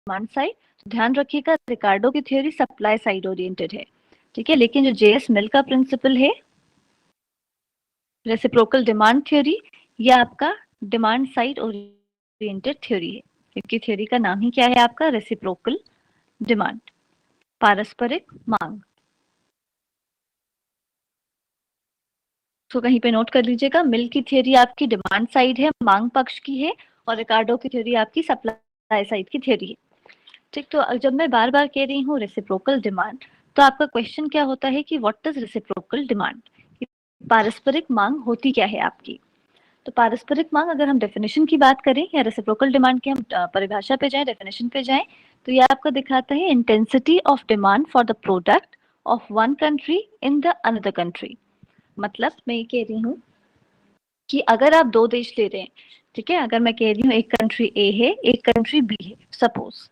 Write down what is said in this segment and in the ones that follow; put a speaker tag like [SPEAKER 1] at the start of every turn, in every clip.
[SPEAKER 1] Demand side, ध्यान रखिएगा रिकार्डो की थ्योरी सप्लाई साइड ओरिएंटेड है, ठीक है। लेकिन जो जेएस मिल का प्रिंसिपल है रेसिप्रोकल डिमांड थ्योरी, ये आपका डिमांड साइड ओरिएंटेड थ्योरी है, क्योंकि थ्योरी का नाम ही क्या है आपका, रेसिप्रोकल डिमांड, पारस्परिक मांग। तो कहीं पे नोट कर लीजिएगा, मिल की थ्योरी आपकी डिमांड साइड है, मांग पक्ष की है, और रिकार्डो की थ्योरी आपकी सप्लाई साइड की थ्योरी है, ठीक। तो जब मैं बार बार कह रही हूँ रेसिप्रोकल डिमांड, तो आपका क्वेश्चन क्या होता है कि व्हाट इज रेसिप्रोकल डिमांड, पारस्परिक मांग होती क्या है आपकी। तो पारस्परिक मांग, अगर हम डेफिनेशन की बात करें या रेसिप्रोकल डिमांड की हम परिभाषा पे जाएं, डेफिनेशन पे जाएं, तो ये आपका दिखाता है intensity of demand for the product of one country in the another country. मतलब मैं ये कह रही हूँ कि अगर आप दो देश ले रहे हैं, ठीक है, अगर मैं कह रही हूँ एक कंट्री ए है एक कंट्री बी है सपोज,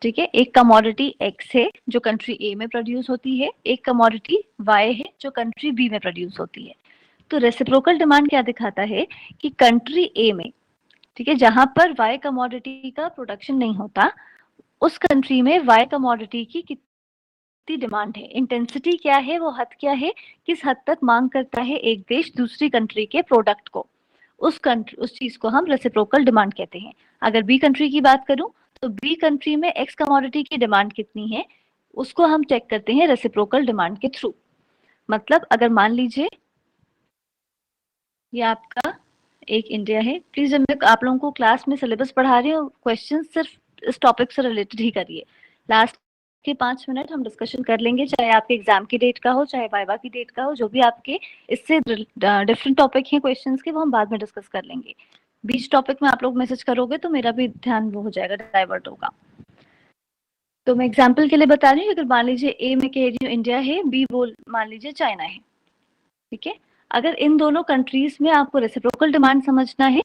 [SPEAKER 1] ठीक है, एक कमोडिटी एक्स है जो कंट्री ए में प्रोड्यूस होती है, एक कमोडिटी वाई है जो कंट्री बी में प्रोड्यूस होती है। तो रेसिप्रोकल डिमांड क्या दिखाता है कि कंट्री ए में, ठीक है, जहां पर वाई कमोडिटी का प्रोडक्शन नहीं होता, उस कंट्री में वाई कमोडिटी की कितनी डिमांड है, इंटेंसिटी क्या है, वो हद क्या है, किस हद तक मांग करता है एक देश दूसरी कंट्री के प्रोडक्ट को, उस चीज को हम रेसिप्रोकल डिमांड कहते हैं। अगर बी कंट्री की बात करूं, तो बी कंट्री में एक्स कमोडिटी की डिमांड कितनी है, उसको हम चेक करते हैं रेसिप्रोकल डिमांड के थ्रू। मतलब अगर मान लीजिए ये आपका एक इंडिया है, प्लीज जब मैं आप लोगों को क्लास में सिलेबस पढ़ा रही हूँ, क्वेश्चन सिर्फ इस टॉपिक से रिलेटेड ही करिए। लास्ट के 5 मिनट हम डिस्कशन कर लेंगे, चाहे आपके एग्जाम की डेट का हो चाहे वाइवा की डेट का हो, जो भी आपके इससे डिफरेंट टॉपिक है क्वेश्चंस के, वो हम बाद में डिस्कस कर लेंगे। बीच टॉपिक में आप लोग मैसेज करोगे तो मेरा भी ध्यान वो हो जाएगा, डाइवर्ट होगा। तो मैं एग्जाम्पल के लिए बता रही हूँ, अगर मान लीजिए ए में कह रही हूँ इंडिया है, बी बोल मान लीजिए चाइना है, ठीक है। अगर इन दोनों कंट्रीज में आपको रेसिप्रोकल डिमांड समझना है,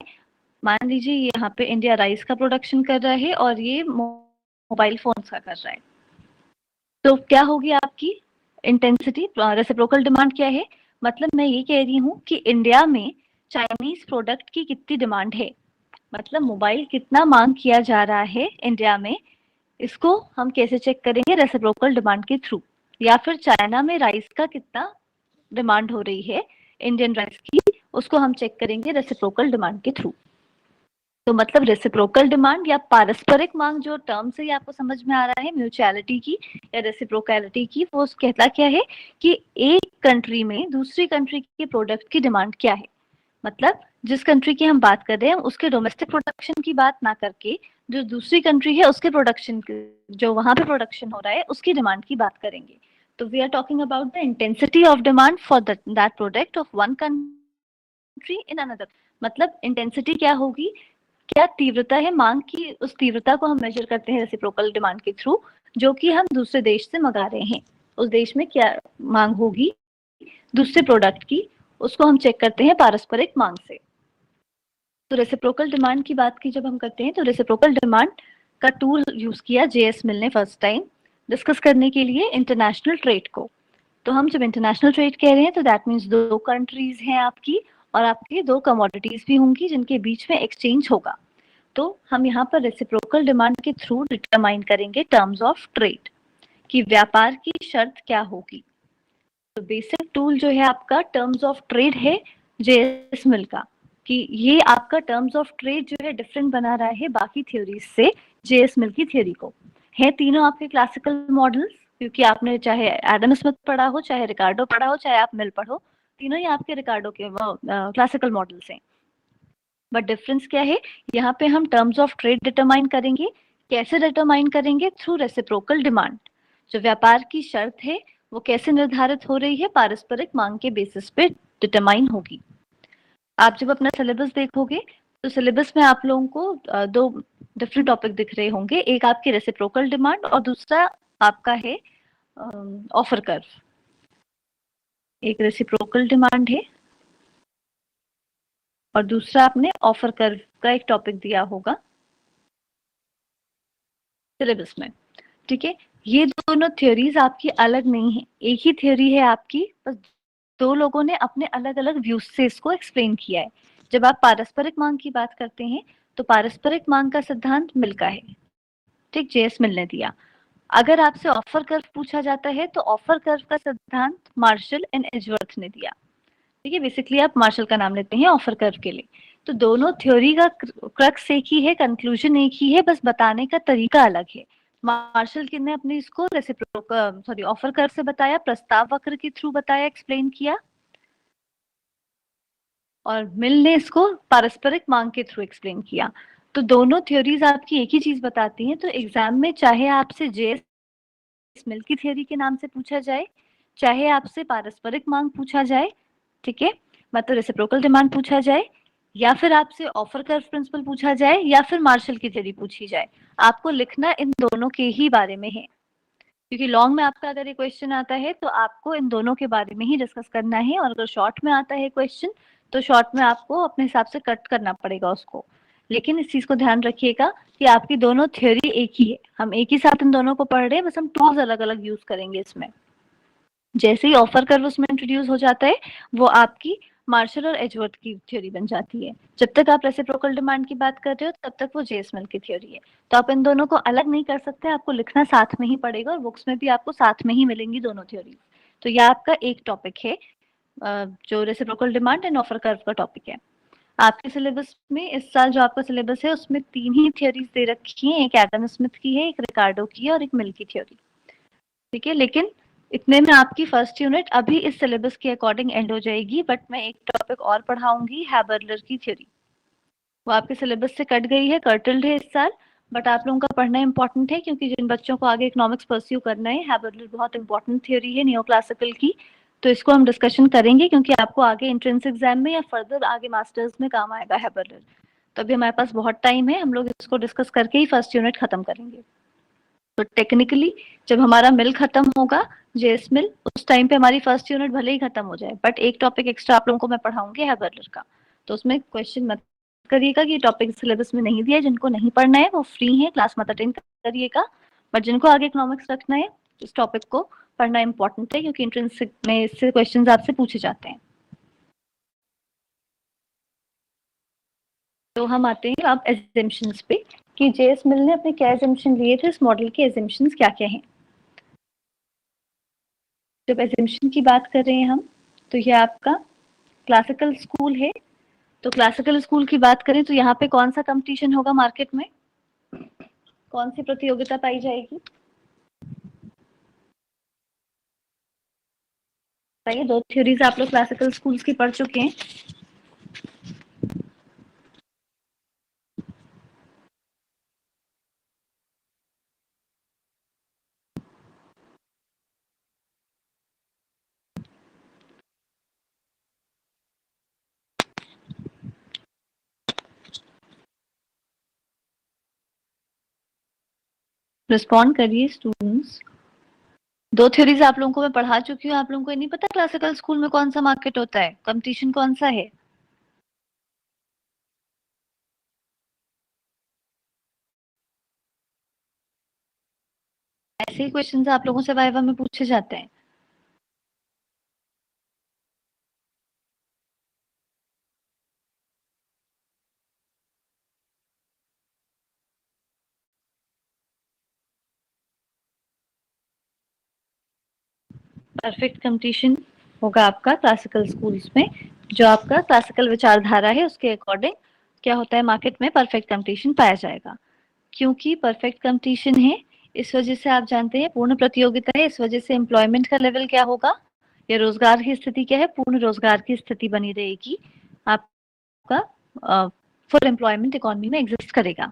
[SPEAKER 1] मान लीजिए यहाँ पे इंडिया राइस का प्रोडक्शन कर रहा है और ये मोबाइल फोन्स का कर रहा है, तो क्या होगी आपकी इंटेंसिटी, रेसिप्रोकल डिमांड क्या है, मतलब मैं ये कह रही हूँ कि इंडिया में चाइनीज प्रोडक्ट की कितनी डिमांड है, मतलब मोबाइल कितना मांग किया जा रहा है इंडिया में, इसको हम कैसे चेक करेंगे, रेसिप्रोकल डिमांड के थ्रू। या फिर चाइना में राइस का कितना डिमांड हो रही है इंडियन राइस की, उसको हम चेक करेंगे रेसिप्रोकल डिमांड के थ्रू। तो मतलब रेसिप्रोकल डिमांड या पारस्परिक मांग, जो टर्म से ही आपको समझ में आ रहा है म्यूचुअलिटी की या रेसिप्रोकलिटी की, वो कहता क्या है कि एक कंट्री में दूसरी कंट्री के प्रोडक्ट की डिमांड क्या है। मतलब जिस कंट्री की हम बात कर रहे हैं उसके डोमेस्टिक प्रोडक्शन की बात ना करके, जो दूसरी कंट्री है उसके प्रोडक्शन, जो वहां पे प्रोडक्शन हो रहा है उसकी डिमांड की बात करेंगे। तो we are talking about the intensity of demand for that product of one country in another. मतलब इंटेंसिटी क्या होगी, क्या तीव्रता है मांग की, उस तीव्रता को हम मेजर करते हैं रेसिप्रोकल डिमांड के थ्रू, जो कि हम दूसरे देश से मंगा रहे हैं, उस देश में क्या मांग होगी दूसरे प्रोडक्ट की, उसको हम चेक करते हैं पारस्परिक मांग से। तो रेसिप्रोकल डिमांड की बात की जब हम करते हैं, तो रेसिप्रोकल डिमांड का टूल यूज किया जेएस मिल ने फर्स्ट टाइम डिस्कस करने के लिए इंटरनेशनल ट्रेड को। तो हम जब इंटरनेशनल ट्रेड कह रहे हैं तो दैट मीन्स दो कंट्रीज हैं आपकी, और आपकी दो कमोडिटीज भी होंगी जिनके बीच में एक्सचेंज होगा। तो हम यहाँ पर रेसिप्रोकल डिमांड के थ्रू डिटरमाइन करेंगे टर्म्स ऑफ ट्रेड, कि व्यापार की शर्त क्या होगी। तो बेसिक टूल जो है आपका टर्म्स ऑफ ट्रेड है जेएस मिल का, कि ये आपका टर्म्स ऑफ ट्रेड जो है डिफरेंट बना रहा है बाकी थ्योरीज से जेएस मिल की थ्योरी को। है तीनों आपके क्लासिकल मॉडल्स, क्योंकि आपने चाहे एडम स्मिथ पढ़ा हो, चाहे रिकार्डो पढ़ा हो, चाहे आप मिल पढ़ो, तीनों ही आपके रिकार्डो के क्लासिकल मॉडल्स हैं। बट डिफरेंस क्या है, यहाँ पे हम टर्म्स ऑफ ट्रेड डिटरमाइन करेंगे। कैसे डिटरमाइन करेंगे, थ्रू रेसिप्रोकल डिमांड। जो व्यापार की शर्त है वो कैसे निर्धारित हो रही है, पारस्परिक मांग के बेसिस पे डिटरमाइन होगी। आप जब अपना सिलेबस देखोगे तो सिलेबस में आप लोगों को दो डिफरेंट टॉपिक दिख रहे होंगे, एक आपकी रेसिप्रोकल डिमांड और दूसरा आपका है ऑफर कर्व। एक रेसिप्रोकल डिमांड है और दूसरा आपने ऑफर कर्व का एक टॉपिक दिया होगा सिलेबस में, ठीक है। ये दोनों थ्योरीज आपकी अलग नहीं है, एक ही थ्योरी है आपकी, बस दो लोगों ने अपने अलग अलग व्यूज से इसको एक्सप्लेन किया है। जब आप पारस्परिक मांग की बात करते हैं तो पारस्परिक मांग का सिद्धांत मिल का है, ठीक, जेएसमिल ने दिया। अगर आपसे ऑफर कर्व पूछा जाता है तो ऑफर कर्व का सिद्धांत मार्शल एंड एजवर्थ ने दिया। ठीक है, बेसिकली आप मार्शल का नाम लेते हैं ऑफर कर्व के लिए। तो दोनों थ्योरी का क्रक्स एक ही है, कंक्लूजन एक ही है, बस बताने का तरीका अलग है। मार्शल ने अपने इसको ऑफर कर्व से बताया, प्रस्ताव वक्र के थ्रू बताया, एक्सप्लेन किया, और मिल ने इसको पारस्परिक मांग के थ्रू एक्सप्लेन किया। तो दोनों थ्योरीज आपकी एक ही चीज बताती हैं। तो एग्जाम में चाहे आपसे जेएस मिल की थ्योरी के नाम से पूछा जाए, चाहे आपसे पारस्परिक मांग पूछा जाए, ठीक है, मतलब रेसिप्रोकल डिमांड पूछा जाए, या फिर आपसे ऑफर कर्व प्रिंसिपल पूछा जाए, या फिर मार्शल की थ्योरी पूछी जाए, आपको लिखना इन दोनों के ही बारे में है। क्योंकि लॉन्ग में आपका अगर ये क्वेश्चन आता है तो आपको इन दोनों के बारे में ही डिस्कस करना है, और अगर शॉर्ट में आता है क्वेश्चन तो शॉर्ट में आपको अपने हिसाब से कट करना पड़ेगा उसको। लेकिन इस चीज को ध्यान रखिएगा कि आपकी दोनों थ्योरी एक ही है, हम एक ही साथ इन दोनों को पढ़ रहे हैं, बस हम टूल्स अलग अलग यूज करेंगे इसमें। जैसे ही ऑफर कर्व उसमें इंट्रोड्यूस हो जाता है, वो आपकी मार्शल और एजवर्थ की थ्योरी बन जाती है। जब तक आप रेसिप्रोकल डिमांड की बात कर रहे हो तब तक वो जेएसमिल की थ्योरी है। तो आप इन दोनों को अलग नहीं कर सकते, आपको लिखना साथ में ही पड़ेगा, और बुक्स में भी आपको साथ में ही मिलेंगी दोनों थ्योरी। तो यह आपका एक टॉपिक है, जो reciprocal demand and offer curve का टॉपिक है। आपके सिलेबस में इस साल जो आपका सिलेबस है उसमें 3 ही थ्योरीज दे रखी हैं, एक एडम स्मिथ की है, एक रिकार्डो की है, और एक मिल की थ्योरी। ठीक है, लेकिन इतने में आपकी फर्स्ट यूनिट अभी इस सिलेबस के अकॉर्डिंग एंड हो जाएगी। बट मैं एक टॉपिक और पढ़ाऊंगी, हैबरलर की थ्योरी। वो आपके सिलेबस से कट गई है, कर्टल्ड है इस साल, बट आप लोगों का पढ़ना इंपॉर्टेंट है, क्योंकि जिन बच्चों को आगे इकोनॉमिक्स परस्यू करना है, हैबरलर बहुत इंपॉर्टेंट थ्योरी है नियो क्लासिकल की। तो इसको हम डिस्कशन करेंगे, क्योंकि आपको आगे एंट्रेंस एग्जाम में या फर्दर आगे मास्टर्स में काम आएगा हैबरलर। तो अभी हमारे पास बहुत टाइम है, हम लोग इसको डिस्कस करके ही फर्स्ट यूनिट खत्म करेंगे। तो टेक्निकली जब हमारा मिल खत्म होगा, जेएस मिल, उस टाइम पे हमारी फर्स्ट यूनिट भले ही खत्म हो जाए, बट एक टॉपिक एक्स्ट्रा आप लोगों को मैं पढ़ाऊंगी हैबरलर का। तो उसमें क्वेश्चन मत करिएगा कि टॉपिक सिलेबस में नहीं दिया है, जिनको नहीं पढ़ना है वो फ्री है, क्लास मत अटेंड करिएगा। बट जिनको आगे इकोनॉमिक्स रखना है, इस टॉपिक को पढ़ना इंपॉर्टेंट है, क्योंकि एंट्रेंस में इससे क्वेश्चन आपसे पूछे जाते हैं। तो हम आते हैं अब एजम्पशंस पे, कि जेएस मिल ने अपने क्या एजम्पशन लिए थे, इस मॉडल के एजम्पशंस क्या क्या हैं। जब एजम्पशन की बात कर रहे हैं हम, तो ये आपका क्लासिकल स्कूल है। तो क्लासिकल स्कूल की बात करें तो यहाँ पे कौन सा कंपटीशन होगा मार्केट में, कौन सी प्रतियोगिता पाई जाएगी? बताइए, दो थ्योरीज आप लोग क्लासिकल स्कूल्स की पढ़ चुके हैं। रिस्पॉन्ड करिए स्टूडेंट्स। दो थ्योरीज आप लोगों को मैं पढ़ा चुकी हूँ, आप लोगों को नहीं पता क्लासिकल स्कूल में कौन सा मार्केट होता है, कंपटीशन कौन सा है? ऐसे ही क्वेश्चन आप लोगों से वाइवा में पूछे जाते हैं। परफेक्ट कंपटीशन होगा आपका क्लासिकल स्कूल्स में, जो आपका क्लासिकल विचारधारा है उसके अकॉर्डिंग क्या होता है, मार्केट में परफेक्ट कंपटीशन पाया जाएगा। क्योंकि परफेक्ट कंपटीशन है, इस वजह से आप जानते हैं पूर्ण प्रतियोगिता है, इस वजह से एम्प्लॉयमेंट का लेवल क्या होगा, या रोजगार की स्थिति क्या है, पूर्ण रोजगार की स्थिति बनी रहेगी, आपका फुल एम्प्लॉयमेंट इकोनॉमी में एग्जिस्ट करेगा।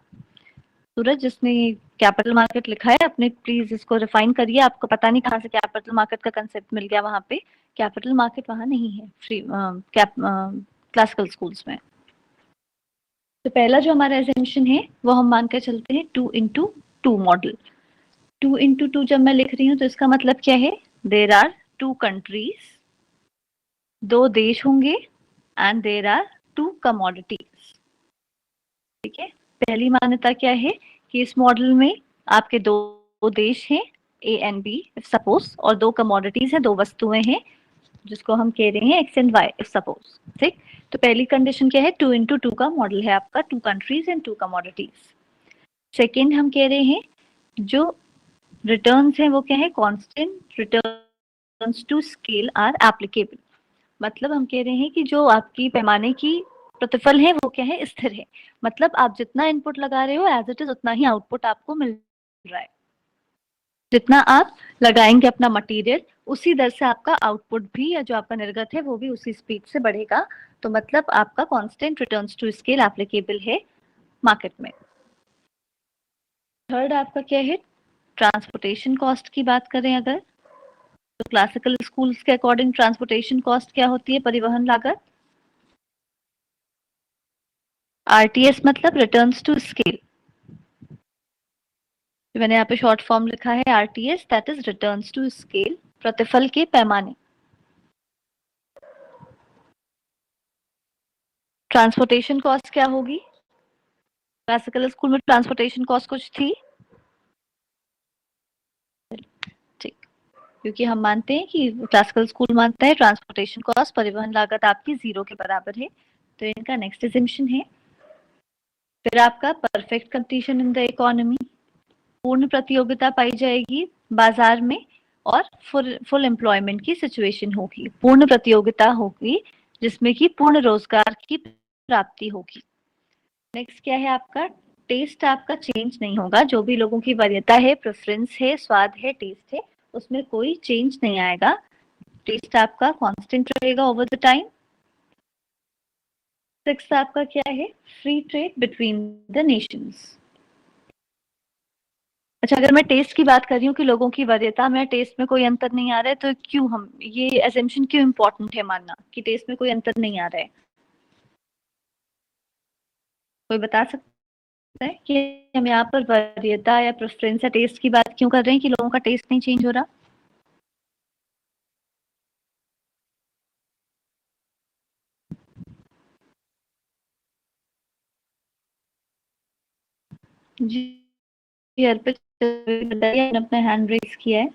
[SPEAKER 1] सूरज, जिसने कैपिटल मार्केट लिखा है, अपने प्लीज इसको रिफाइन करिए, आपको पता नहीं कहाँ से कैपिटल मार्केट का कंसेप्ट मिल गया, वहां पे कैपिटल मार्केट वहां नहीं है फ्री क्लासिकल स्कूल्स में। तो पहला जो हमारा एजम्पशन है वो हम मान कर चलते हैं 2x2 मॉडल। 2x2 जब मैं लिख रही हूँ तो इसका मतलब क्या है, देर आर 2 कंट्रीज, 2 देश होंगे, एंड देर आर 2 कमोडिटीज। ठीक है, पहली मान्यता क्या है कि इस मॉडल में आपके दो देश हैं, A and B if suppose, और 2 कमोडिटीज हैं, 2 वस्तुएं हैं, जिसको हम कह रहे हैं X and Y if suppose. ठीक, तो पहली कंडीशन क्या है, 2x2 का मॉडल है आपका, 2 कंट्रीज एंड 2 कमोडिटीज। सेकेंड हम कह रहे हैं जो रिटर्न्स हैं वो क्या है, constant returns to scale are applicable. मतलब हम कह रहे हैं कि जो आपकी पैमाने की प्रतिफल है वो क्या है, स्थिर है। मतलब आप जितना इनपुट लगा रहे हो एज इट इज उतना ही आउटपुट आपको मिल रहा है। जितना आप लगाएंगे अपना मटेरियल उसी दर से आपका आउटपुट भी या जो आपका निर्गत है वो भी उसी स्पीड से बढ़ेगा। तो मतलब आपका constant returns to scale applicable है मार्केट में। थर्ड आपका क्या है, ट्रांसपोर्टेशन कॉस्ट की बात करें अगर, तो क्लासिकल स्कूल्स के अकॉर्डिंग ट्रांसपोर्टेशन कॉस्ट क्या होती है, परिवहन लागत। आरटीएस मतलब रिटर्न्स टू स्केल, मैंने यहाँ पे शॉर्ट फॉर्म लिखा है RTS, that is returns to scale, प्रतिफल के पैमाने। ट्रांसपोर्टेशन कॉस्ट क्या होगी, क्लासिकल स्कूल में ट्रांसपोर्टेशन कॉस्ट कुछ थी, ठीक, क्योंकि हम मानते हैं कि क्लासिकल स्कूल मानता है ट्रांसपोर्टेशन कॉस्ट परिवहन लागत आपकी 0 के बराबर है। तो इनका नेक्स्ट एजम्पशन है। फिर आपका perfect competition in the economy, पूर्ण प्रतियोगिता पाई जाएगी बाजार में और फुल एम्प्लॉयमेंट की सिचुएशन होगी, पूर्ण प्रतियोगिता होगी जिसमें कि पूर्ण रोजगार की प्राप्ति होगी। नेक्स्ट क्या है आपका, टेस्ट आपका चेंज नहीं होगा, जो भी लोगों की वरीयता है, प्रेफरेंस है, स्वाद है, टेस्ट है, उसमें कोई चेंज नहीं आएगा। टेस्ट आपका कांस्टेंट रहेगा ओवर द टाइम। सिक्स आपका क्या है, free trade between the Nations. अच्छा, अगर मैं टेस्ट की बात कर रही हूँ कि लोगों की वरीयता में टेस्ट में कोई अंतर नहीं आ रहा है, तो क्यों हम ये एजम्पशन क्यों इम्पोर्टेंट है मानना कि टेस्ट में कोई अंतर नहीं आ रहा है, कोई बता सकता है कि हम यहाँ पर वरीयता या प्रेफरेंस या टेस्ट की बात क्यों कर रहे हैं कि लोगों का टेस्ट नहीं चेंज हो रहा। जी अर्पित बताइए, अपना हैंड रेस किया है।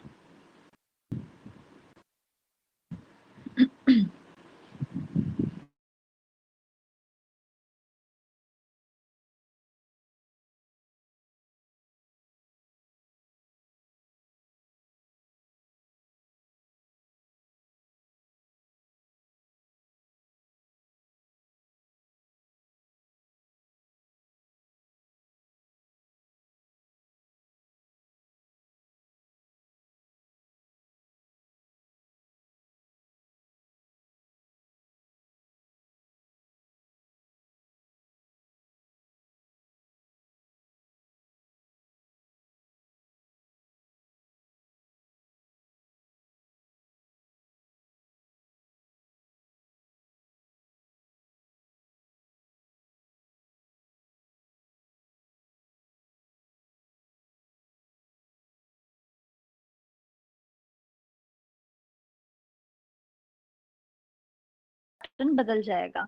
[SPEAKER 1] बदल जाएगा।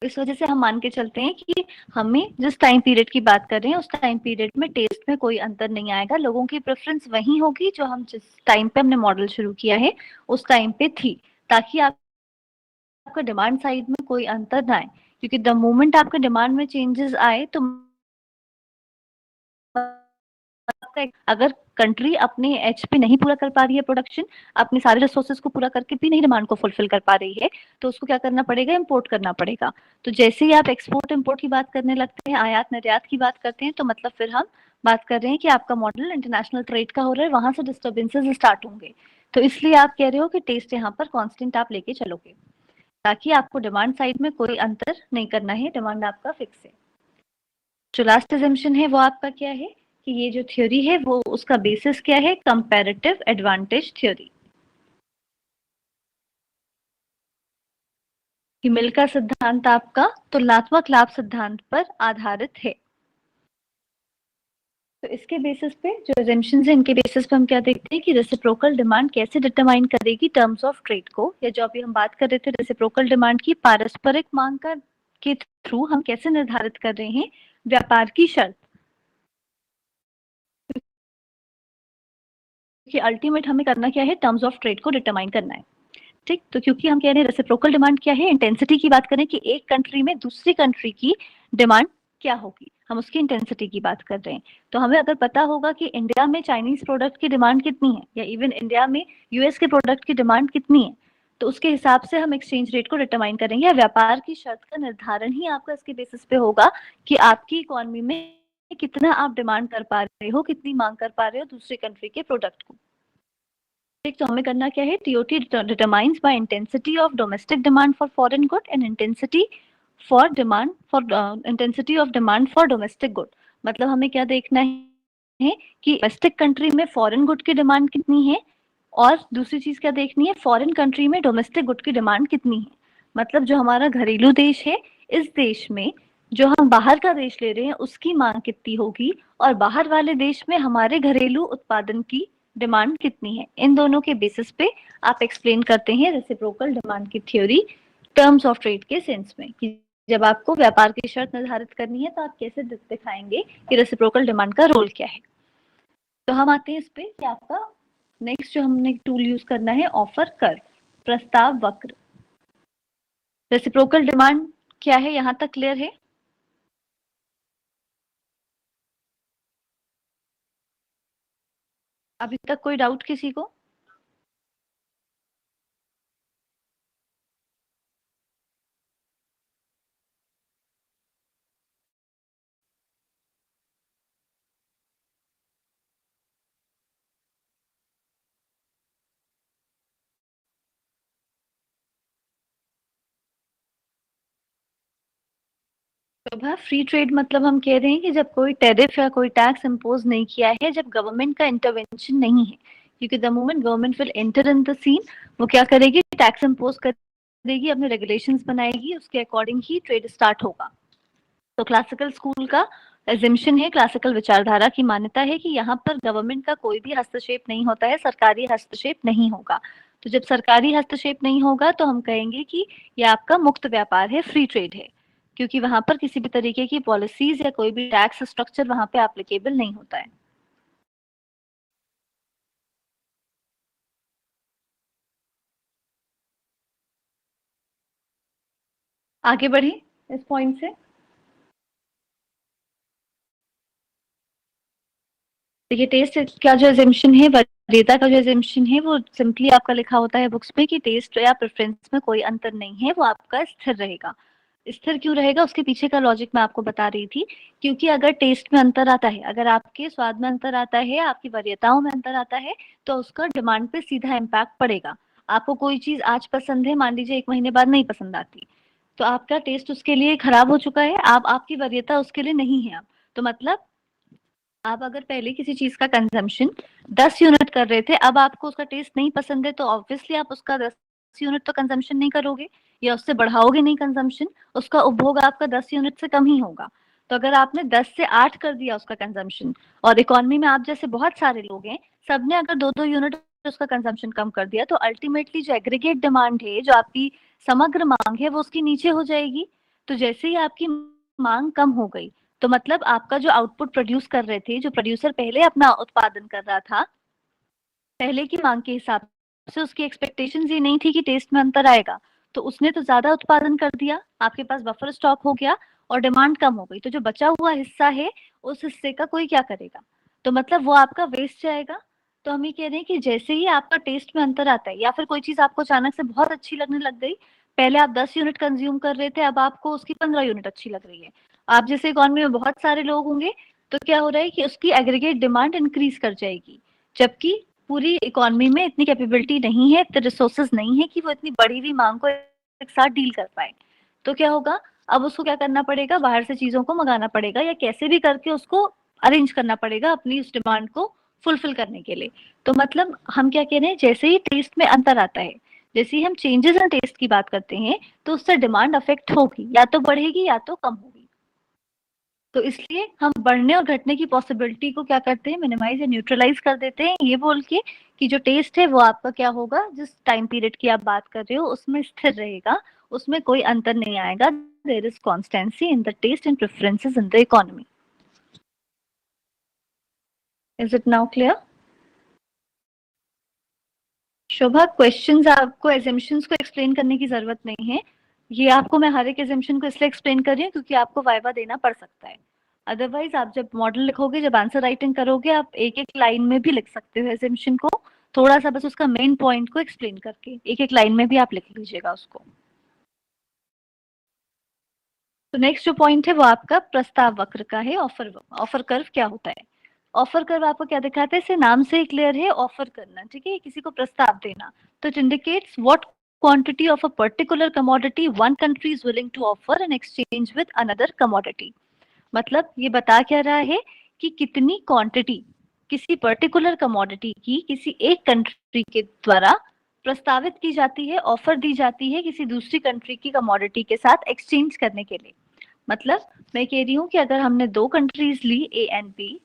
[SPEAKER 1] इस वजह से हम मान के चलते हैं कि हमें जिस टाइम पीरियड की बात कर रहे हैं उस टाइम पीरियड में टेस्ट में कोई अंतर नहीं आएगा, लोगों की प्रेफरेंस वही होगी जो हम जिस टाइम पे हमने मॉडल शुरू किया है उस टाइम पे थी, ताकि आपका डिमांड साइड में कोई अंतर ना आए। क्योंकि द मोमेंट आपके डिमांड में चेंजेस आए तो अगर कंट्री अपने एच पे नहीं पूरा कर पा रही है प्रोडक्शन, अपने सारे रिसोर्सेज को पूरा करके भी नहीं डिमांड को फुलफिल कर पा रही है, तो उसको क्या करना पड़ेगा, इम्पोर्ट करना पड़ेगा। तो जैसे ही आप एक्सपोर्ट इम्पोर्ट की बात करने लगते हैं, आयात निर्यात की बात करते हैं, तो मतलब फिर हम बात कर रहे हैं कि आपका मॉडल इंटरनेशनल ट्रेड का हो रहा है, वहां से डिस्टर्बेंसेज स्टार्ट होंगे। तो इसलिए आप कह रहे हो कि टेस्ट यहाँ पर कॉन्स्टेंट आप लेके चलोगे, ताकि आपको डिमांड साइड में कोई अंतर नहीं करना है, डिमांड आपका फिक्स है। जो लास्ट एजम्पशन है वो आपका क्या है कि ये जो थ्योरी है वो उसका बेसिस क्या है, कंपैरेटिव एडवांटेज थ्योरी। कि मिल का सिद्धांत आपका तुलनात्मक लाभ सिद्धांत पर आधारित है। तो इसके बेसिस पे जो एजम्पशंस है इनके बेसिस पे हम क्या देखते हैं कि रेसिप्रोकल डिमांड कैसे डिटरमाइन करेगी टर्म्स ऑफ ट्रेड को, या जो अभी हम बात कर रहे थे रेसिप्रोकल डिमांड की पारस्परिक मांग का के थ्रू हम कैसे निर्धारित कर रहे हैं व्यापार की शर्त, कि अल्टीमेट हमें करना क्या है, टर्म्स ऑफ ट्रेड को डिटरमाइन करना है। ठीक, तो क्योंकि हम कह रहे हैं रेसिप्रोकल डिमांड क्या है, इंटेंसिटी की बात करें कि एक कंट्री में दूसरी कंट्री की डिमांड क्या होगी, हम उसकी इंटेंसिटी की बात कर रहे हैं। तो हमें अगर पता होगा कि इंडिया में चाइनीज प्रोडक्ट की डिमांड कितनी है या इवन इंडिया में यूएस के प्रोडक्ट की डिमांड कितनी है, तो उसके हिसाब से हम एक्सचेंज रेट को डिटरमाइन करेंगे। व्यापार की शर्त का निर्धारण ही आपका इसके बेसिस पे होगा कि आपकी इकोनॉमी में कितना आप डिमांड कर पा रहे हो, कितनी मांग कर पा रहे हो दूसरी कंट्री के प्रोडक्ट को। तो हमें करना क्या है, TOT determines by intensity of domestic demand for foreign good and intensity of demand for domestic good. मतलब हमें क्या देखना है कि डोमेस्टिक कंट्री में फॉरेन गुड की डिमांड कितनी है, और दूसरी चीज क्या देखनी है, फॉरेन कंट्री में डोमेस्टिक गुड की डिमांड कितनी है। मतलब जो हमारा घरेलू देश है, इस देश में जो हम बाहर का देश ले रहे हैं उसकी मांग कितनी होगी, और बाहर वाले देश में हमारे घरेलू उत्पादन की डिमांड कितनी है। इन दोनों के बेसिस पे आप एक्सप्लेन करते हैं रेसिप्रोकल डिमांड की थ्योरी टर्म्स ऑफ ट्रेड के सेंस में, कि जब आपको व्यापार की शर्त निर्धारित करनी है तो आप कैसे दिखाएंगे कि रेसिप्रोकल डिमांड का रोल क्या है। तो हम आते हैं इस पे कि आपका नेक्स्ट जो हमने टूल यूज करना है, ऑफर कर्व, प्रस्ताव वक्र। रेसिप्रोकल डिमांड क्या है, यहां तक क्लियर है? अभी तक कोई डाउट किसी को? तो फ्री ट्रेड मतलब हम कह रहे हैं कि जब कोई टैरिफ या कोई टैक्स इम्पोज नहीं किया है, जब गवर्नमेंट का इंटरवेंशन नहीं है, क्योंकि the moment government will enter in the scene, वो क्या करेगी, टैक्स इम्पोज करेगी, अपने रेगुलेशंस बनाएगी, उसके अकॉर्डिंग ही ट्रेड स्टार्ट होगा। तो क्लासिकल स्कूल का एजम्पशन है, क्लासिकल विचारधारा की मान्यता है कि यहाँ पर गवर्नमेंट का कोई भी हस्तक्षेप नहीं होता है, सरकारी हस्तक्षेप नहीं होगा। तो जब सरकारी हस्तक्षेप नहीं होगा तो हम कहेंगे कि यह आपका मुक्त व्यापार है, फ्री ट्रेड है, क्योंकि वहां पर किसी भी तरीके की पॉलिसीज या कोई भी टैक्स स्ट्रक्चर वहां पे एप्लीकेबल नहीं होता है। आगे बढ़े इस पॉइंट से। देखिए टेस्ट का जो एजम्पशन है, वरीयता का जो एजम्पशन है, वो सिंपली आपका लिखा होता है बुक्स में कि टेस्ट या प्रेफरेंस में कोई अंतर नहीं है, वो आपका स्थिर रहेगा। स्थिर क्यों रहेगा, उसके पीछे का लॉजिक मैं आपको बता रही थी। क्योंकि अगर टेस्ट में अंतर आता है, अगर आपके स्वाद में अंतर आता है, आपकी वरीयताओं में अंतर आता है, तो उसका डिमांड पे सीधा इम्पैक्ट पड़ेगा। आपको कोई चीज आज पसंद है, मान लीजिए 1 महीने बाद नहीं पसंद आती, तो आपका टेस्ट उसके लिए खराब हो चुका है, आप आपकी वरीयता उसके लिए नहीं है अब। तो मतलब आप अगर पहले किसी चीज का कंजम्पशन 10 यूनिट कर रहे थे, अब आपको उसका टेस्ट नहीं पसंद है, तो ऑब्वियसली आप उसका 10 यूनिट तो कंजम्पशन नहीं करोगे, या उससे बढ़ाओगे नहीं कंजम्पशन, उसका उपभोग आपका 10 यूनिट से कम ही होगा। तो अगर आपने 10 से 8 कर दिया उसका कंजम्पशन, और इकोनॉमी में आप जैसे बहुत सारे लोग हैं, सबने अगर 2-2 यूनिट उसका कंजम्पशन कम कर दिया, तो अल्टीमेटली जो एग्रीगेट डिमांड है, जो आपकी समग्र मांग है, वो उसकी नीचे हो जाएगी। तो जैसे ही आपकी मांग कम हो गई, तो मतलब आपका जो आउटपुट प्रोड्यूस कर रहे थे, जो प्रोड्यूसर पहले अपना उत्पादन कर रहा था, पहले की मांग के हिसाब से उसकी एक्सपेक्टेशंस ये नहीं थी कि टेस्ट में अंतर आएगा, तो उसने तो ज्यादा उत्पादन कर दिया, आपके पास बफर स्टॉक हो गया, और डिमांड कम हो गई। तो जो बचा हुआ हिस्सा है, उस हिस्से का कोई क्या करेगा, तो मतलब वो आपका वेस्ट जाएगा। तो हम ये कह रहे हैं कि जैसे ही आपका टेस्ट में अंतर आता है, या फिर कोई चीज आपको अचानक से बहुत अच्छी लगने लग गई, पहले आप 10 यूनिट कंज्यूम कर रहे थे, अब आपको उसकी 15 यूनिट अच्छी लग रही है, आप जैसे इकोनॉमी में बहुत सारे लोग होंगे, तो क्या हो रहा है कि उसकी एग्रीगेट डिमांड इंक्रीज कर जाएगी, जबकि पूरी इकोनॉमी में इतनी कैपेबिलिटी नहीं है, इतने रिसोर्सेज नहीं है कि वो इतनी बढ़ी हुई मांग को एक साथ डील कर पाए। तो क्या होगा, अब उसको क्या करना पड़ेगा, बाहर से चीजों को मंगाना पड़ेगा, या कैसे भी करके उसको अरेंज करना पड़ेगा अपनी उस डिमांड को फुलफिल करने के लिए। तो मतलब हम क्या कह रहे हैं, जैसे ही टेस्ट में अंतर आता है, जैसे ही हम चेंजेस इन टेस्ट की बात करते हैं, तो उससे डिमांड अफेक्ट होगी, या तो बढ़ेगी या तो कम होगी। तो इसलिए हम बढ़ने और घटने की पॉसिबिलिटी को क्या करते हैं, मिनिमाइज या न्यूट्रलाइज कर देते हैं, ये बोल के कि जो टेस्ट है वो आपका क्या होगा, जिस टाइम पीरियड की आप बात कर रहे हो उसमें स्थिर रहेगा, उसमें कोई अंतर नहीं आएगा। There is constancy in the taste and preferences in the economy. Is it now clear? Shobha, questions आपको एजम्पशंस को एक्सप्लेन करने की जरूरत नहीं है। ये आपको मैं हर एक एजम्पशन को इसलिए एक्सप्लेन कर रही हूँ क्योंकि आपको वाइवा देना पड़ सकता है। अदरवाइज आप जब मॉडल लिखोगे, जब आंसर राइटिंग करोगे, आप एक एक लाइन में भी लिख सकते हो एजम्पशन को, थोड़ा सा बस उसका मेन पॉइंट को एक्सप्लेन करके एक एक लाइन में भी आप लिख लीजिएगा उसको। तो नेक्स्ट जो पॉइंट है वो आपका प्रस्ताव वक्र का है। ऑफर कर्व क्या होता है? ऑफर कर्व आपको क्या दिखाता है? इसे नाम से ही क्लियर है, ऑफर करना, ठीक है, किसी को प्रस्ताव देना। तो it indicates what quantity of a particular commodity one country is willing to offer in exchange with another commodity. मतलब ये बता क्या रहा है कि कितनी क्वांटिटी किसी पर्टिकुलर कमोडिटी की किसी एक कंट्री के द्वारा प्रस्तावित की जाती है, ऑफर दी जाती है किसी दूसरी कंट्री की कमोडिटी के साथ एक्सचेंज करने के लिए। मतलब मैं कह रही हूँ कि अगर हमने दो कंट्रीज ली ए एंड बी,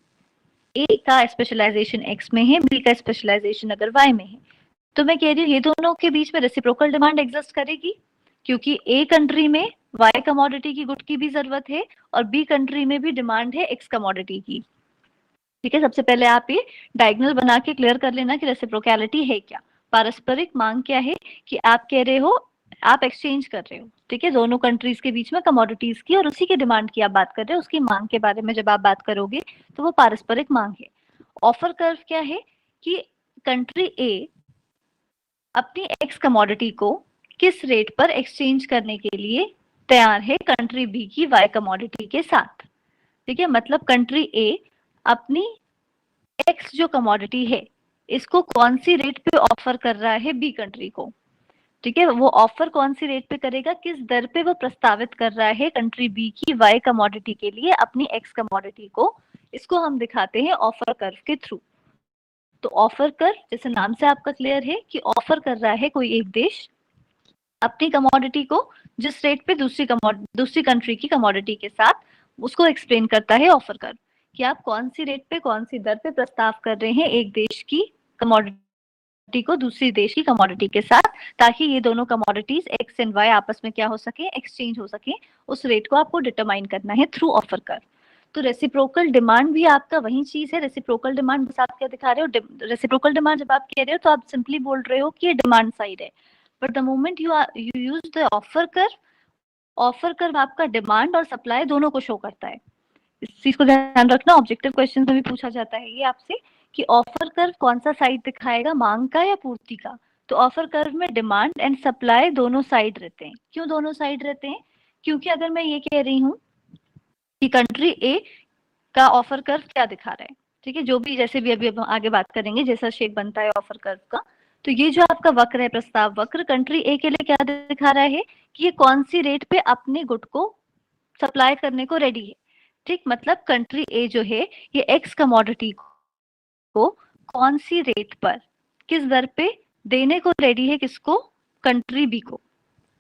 [SPEAKER 1] ए का स्पेशलाइजेशन एक्स में है, बी का स्पेशलाइजेशन अगर वाई में है, तो मैं कह रही हूँ ये दोनों के बीच में रेसिप्रोकल डिमांड एग्जिस्ट करेगी, क्योंकि ए कंट्री में वाई कमोडिटी की गुड की भी जरूरत है और बी कंट्री में भी डिमांड है एक्स कमोडिटी की। ठीक है, सबसे पहले आप ये डायगोनल बना के क्लियर कर लेना कि रेसिप्रोकैलिटी है क्या। पारस्परिक मांग क्या है? कि आप कह रहे हो, आप एक्सचेंज कर रहे हो, ठीक है, दोनों कंट्रीज के बीच में कमोडिटीज की, और उसी की डिमांड की आप बात कर रहे हो, उसकी मांग के बारे में जब आप बात करोगे तो वो पारस्परिक मांग है। ऑफर कर्व क्या है? कि कंट्री ए अपनी एक्स कमोडिटी को किस रेट पर एक्सचेंज करने के लिए तैयार है कंट्री बी की वाई कमोडिटी के साथ। ठीक है, मतलब कंट्री ए अपनी एक्स जो कमोडिटी है इसको कौन सी रेट पे ऑफर कर रहा है बी कंट्री को। ठीक है, वो ऑफर कौन सी रेट पे करेगा, किस दर पे वो प्रस्तावित कर रहा है कंट्री बी की वाई कमोडिटी के लिए अपनी एक्स कमोडिटी को, इसको हम दिखाते हैं ऑफर कर्व के थ्रू। तो ऑफर कर्व जैसे नाम से आपका क्लियर है कि ऑफर कर रहा है कोई एक देश अपनी कमोडिटी को जिस रेट पे दूसरी कंट्री की कमोडिटी के साथ, उसको एक्सप्लेन करता है ऑफर कर्व, कि आप कौन सी रेट पे कौन सी दर पे प्रस्ताव कर रहे हैं एक देश की कमोडिटी को दूसरी देश की कमोडिटी के साथ, ताकि ये दोनों कमोडिटीज एक्स एंड वाई आपस में क्या हो सके, एक्सचेंज हो सके। उस रेट को आपको डिटरमाइन करना है थ्रू ऑफर कर्व। तो रेसिप्रोकल डिमांड भी आपका वही चीज है। रेसिप्रोकल डिमांड बस आप क्या दिखा रहे हो, रेसिप्रोकल डिमांड जब आप कह रहे हो तो आप सिंपली बोल रहे हो कि ये डिमांड साइड है, but the moment you use the offer curve आपका डिमांड और सप्लाई दोनों को शो करता है। इस चीज को ध्यान रखना, ऑब्जेक्टिव क्वेश्चन में भी पूछा जाता है ये आपसे कि ऑफर कर्व कौन सा साइड दिखाएगा, मांग का या पूर्ति का। तो ऑफर कर्व में डिमांड एंड सप्लाई दोनों साइड रहते हैं। क्यों दोनों साइड रहते हैं? क्योंकि अगर मैं ये कह रही हूँ कि कंट्री ए का ऑफर कर्व क्या दिखा रहा है, ठीक है, जो भी जैसे भी अभी अब आगे बात करेंगे जैसा शेप बनता है ऑफर कर्व का, तो ये जो आपका वक्र है प्रस्ताव वक्र, कंट्री ए के लिए क्या दिखा रहा है कि ये कौन सी रेट पे अपने गुड को सप्लाई करने को रेडी है। ठीक, मतलब कंट्री ए जो है ये एक्स कमोडिटी को कौन सी रेट पर किस दर पे देने को रेडी है, किसको, कंट्री बी को।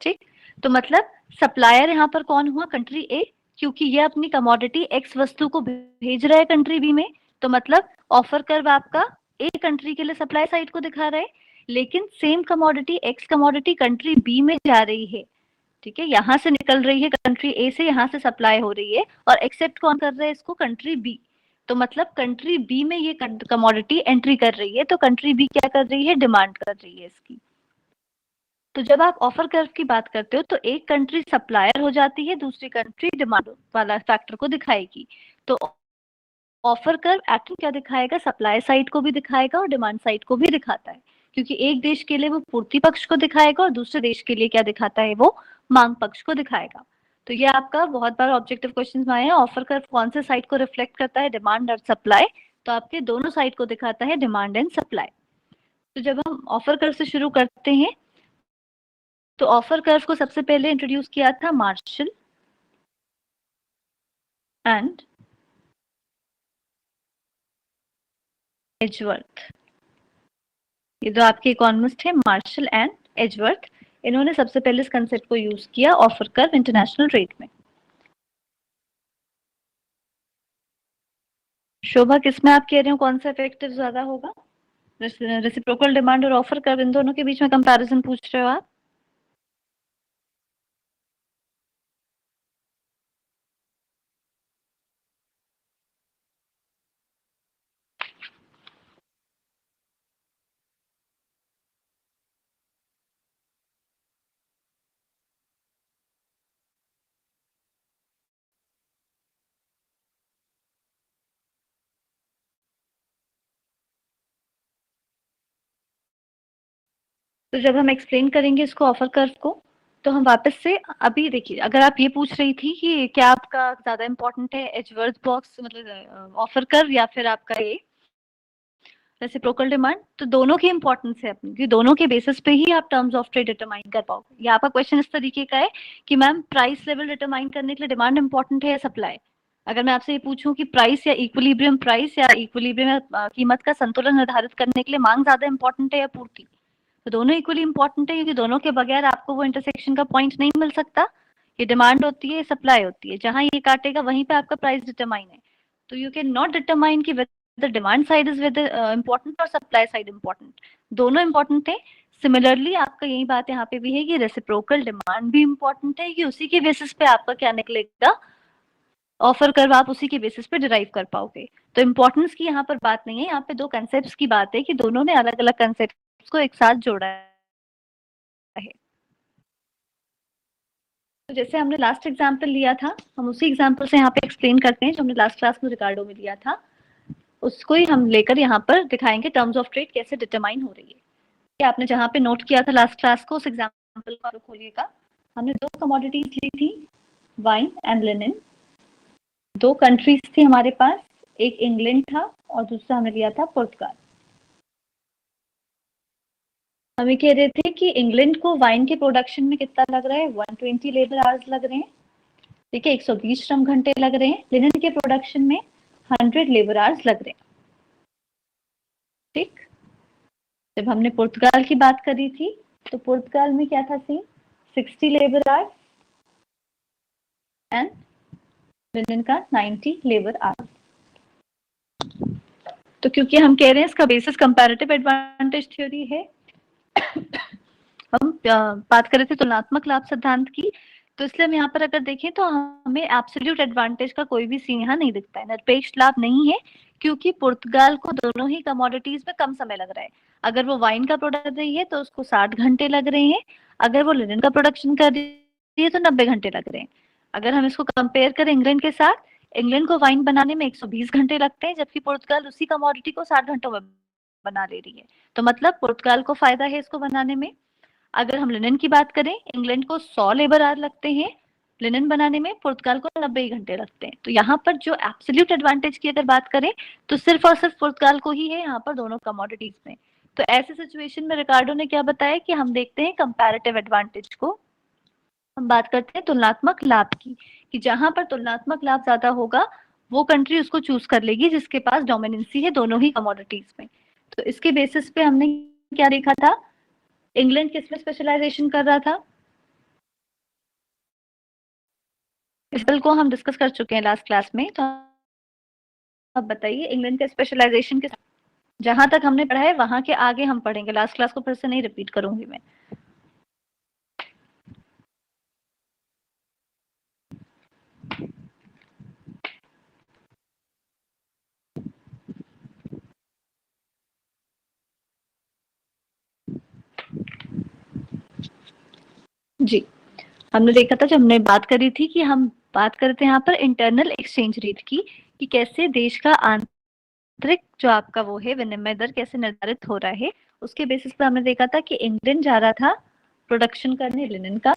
[SPEAKER 1] ठीक, तो मतलब सप्लायर यहाँ पर कौन हुआ, कंट्री ए, क्योंकि ये अपनी कमोडिटी एक्स वस्तु को भेज रहा है कंट्री बी में। तो मतलब ऑफर कर्व आपका ए कंट्री के लिए सप्लाई साइड को दिखा रहा है, लेकिन same commodity X commodity country B में जा रही है। ठीक है, यहाँ से निकल रही है कंट्री ए से, यहाँ से सप्लाई हो रही है, और एक्सेप्ट कौन कर रहा है इसको, कंट्री बी। तो मतलब कंट्री बी में ये कमोडिटी एंट्री कर रही है, तो कंट्री बी क्या कर रही है, डिमांड कर रही है इसकी। तो जब आप ऑफर कर्व की बात करते हो तो एक कंट्री सप्लायर हो जाती है, दूसरी कंट्री डिमांड वाला फैक्टर को दिखाएगी। तो ऑफर कर्व एक्चुअली क्या दिखाएगा, सप्लाई साइड को भी दिखाएगा और डिमांड साइड को भी दिखाता है, क्योंकि एक देश के लिए वो पूर्ति पक्ष को दिखाएगा और दूसरे देश के लिए क्या दिखाता है, वो मांग पक्ष को दिखाएगा। तो ये आपका बहुत बार ऑब्जेक्टिव क्वेश्चन में आया है, ऑफर कर्व कौन से साइड को रिफ्लेक्ट करता है, डिमांड और सप्लाई। तो आपके दोनों साइड को दिखाता है, डिमांड एंड सप्लाई। तो जब हम ऑफर कर्व से शुरू करते हैं, तो ऑफर कर्व को सबसे पहले इंट्रोड्यूस किया था मार्शल एंड एजवर्थ। ये जो आपके इकोनॉमिस्ट है मार्शल एंड एजवर्थ, इन्होंने सबसे पहले इस कंसेप्ट को यूज किया ऑफर कर्व इंटरनेशनल रेट में। शोभा, किसमें आप कह रहे हो कौन सा इफेक्टिव ज्यादा होगा, रेसिप्रोकल डिमांड और ऑफर कर्व, इन दोनों के बीच में कंपैरिजन पूछ रहे हो आप? तो जब हम एक्सप्लेन करेंगे इसको ऑफर कर्व को, तो हम वापस से अभी देखिए, अगर आप ये पूछ रही थी कि क्या आपका ज़्यादा इम्पोर्टेंट है एडवर्स बॉक्स मतलब ऑफर कर्व या फिर आपका ये रेसिप्रोकल डिमांड, तो दोनों की इंपॉर्टेंस है अपनी, क्योंकि दोनों के बेसिस पे ही आप टर्म्स ऑफ ट्रेड डिटरमाइन कर पाओगे। या आपका क्वेश्चन इस तरीके का है कि मैम प्राइस लेवल डिटरमाइन करने के लिए डिमांड इंपॉर्टेंट है या सप्लाई। अगर मैं आपसे ये पूछूं कि प्राइस या इक्विलिब्रियम प्राइस या इक्विलिब्रियम कीमत का संतुलन निर्धारित करने के लिए मांग ज्यादा इंपॉर्टेंट है या पूर्ति, तो दोनों इक्वली इंपॉर्टेंट है, क्योंकि दोनों के बगैर आपको वो इंटरसेक्शन का पॉइंट नहीं मिल सकता। ये डिमांड होती है, सप्लाई होती है, जहां ये काटेगा वहीं पे आपका प्राइस डिटरमाइन है। तो यू कैन नॉट डिटरमाइन कि whether demand side is whether important और supply side important, दोनों important है। सिमिलरली आपका यही बात यहाँ पे भी है कि रेसिप्रोकल डिमांड भी इंपॉर्टेंट है, कि उसी के बेसिस पे आपका क्या निकलेगा ऑफर कर्व, आप उसी के बेसिस पे डिराइव कर पाओगे। तो इंपॉर्टेंस की यहाँ पर बात नहीं है, यहाँ पे दो कंसेप्ट की बात है कि दोनों ने अलग अलग कंसेप्ट को एक साथ जोड़ा है। तो जैसे हमने लास्ट एग्जाम्पल लिया था, हम उसी एग्जाम्पल से यहाँ पे एक्सप्लेन करते हैं जो हमने लास्ट क्लास में रिकार्डो में लिया था, उसको ही हम लेकर यहाँ पर दिखाएंगे टर्म्स ऑफ ट्रेड कैसे डिटरमाइन हो रही है। कि आपने जहाँ पे नोट किया था लास्ट क्लास को, उस एग्जाम्पल को खोलिएगा। हमने दो कमोडिटीज ली थी, वाइन एंड लिनन। दो कंट्रीज थी हमारे पास, एक इंग्लैंड था और दूसरा हमने लिया था पुर्तगाल। हम ये कह रहे थे कि इंग्लैंड को वाइन के प्रोडक्शन में कितना लग रहा है, 120 लेबर आवर्स लग रहे हैं, ठीक है, 120 श्रम घंटे लग रहे हैं। लिनन के प्रोडक्शन में 100 लेबर आवर्स लग रहे हैं, ठीक। जब हमने पुर्तगाल की बात करी थी, तो पुर्तगाल में क्या था same, 60 labour hours and linen का 90 लेबर आवर्स। तो क्योंकि हम कह रहे हैं इसका बेसिस कंपैरेटिव एडवांटेज थ्योरी है, हम बात कर रहे थे तुलनात्मक लाभ सिद्धांत की, तो इसलिए हम यहाँ पर अगर देखें तो हमें एब्सोल्यूट एडवांटेज का कोई भी सीन यहाँ नहीं दिखता है, निरपेक्ष लाभ नहीं है, क्योंकि पुर्तगाल को दोनों ही कमोडिटीज में कम समय लग रहा है। अगर वो वाइन का प्रोडक्ट कर रही है तो उसको 60 घंटे लग रहे हैं, अगर वो लिनन का प्रोडक्शन कर रही है तो 90 घंटे लग रहे हैं। अगर हम इसको कंपेयर करें इंग्लैंड के साथ, इंग्लैंड को वाइन बनाने में 120 घंटे लगते हैं, जबकि पुर्तगाल उसी कमोडिटी को 60 घंटों में बना ले रही है। तो मतलब पुर्तगाल को फायदा है इसको बनाने में। अगर हम लिनन की बात करें, इंग्लैंड को 100 लेबर आवर लगते हैं लिनन बनाने में, पुर्तगाल को 90 घंटे लगते हैं। तो यहाँ पर जो एब्सोल्यूट एडवांटेज की अगर बात करें तो सिर्फ और सिर्फ पुर्तगाल को ही है यहाँ पर दोनों कमोडिटीज में। तो ऐसे सिचुएशन में रिकार्डो ने क्या बताया कि हम देखते हैं कंपैरेटिव एडवांटेज को, हम बात करते हैं तुलनात्मक लाभ की, कि जहां पर तुलनात्मक लाभ ज्यादा होगा वो कंट्री उसको चूज कर लेगी जिसके पास डोमिनेंसी है दोनों ही कमोडिटीज में। तो इसके बेसिस पे हमने क्या देखा था, इंग्लैंड किसमें स्पेशलाइजेशन कर रहा था, इस बिल को हम डिस्कस कर चुके हैं लास्ट क्लास में। तो अब बताइए इंग्लैंड के स्पेशलाइजेशन के, जहां तक हमने पढ़ा है वहां के आगे हम पढ़ेंगे, लास्ट क्लास को फिर से नहीं रिपीट करूंगी मैं। जी, हमने देखा था, जब हमने बात करी थी कि हम बात करते हैं यहाँ पर इंटरनल एक्सचेंज रेट की, कि कैसे देश का आंतरिक जो आपका वो है विनिमय दर कैसे निर्धारित हो रहा है। उसके बेसिस पर हमने देखा था कि इंग्लैंड जा रहा था प्रोडक्शन करने लिनन का,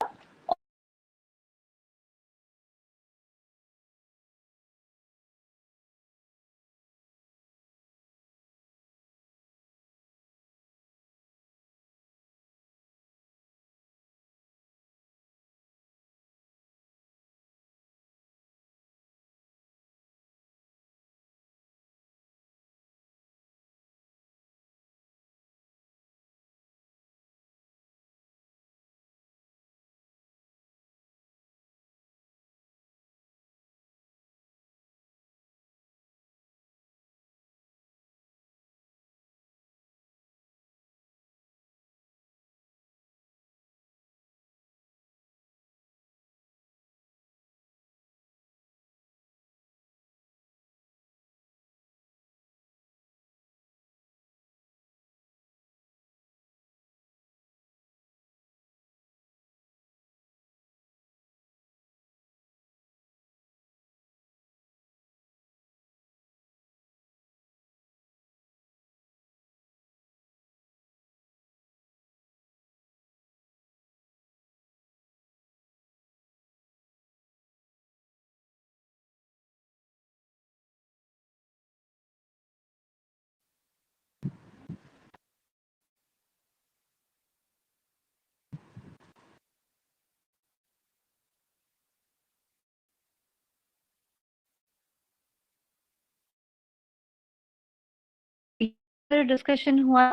[SPEAKER 1] डिस्कशन हुआ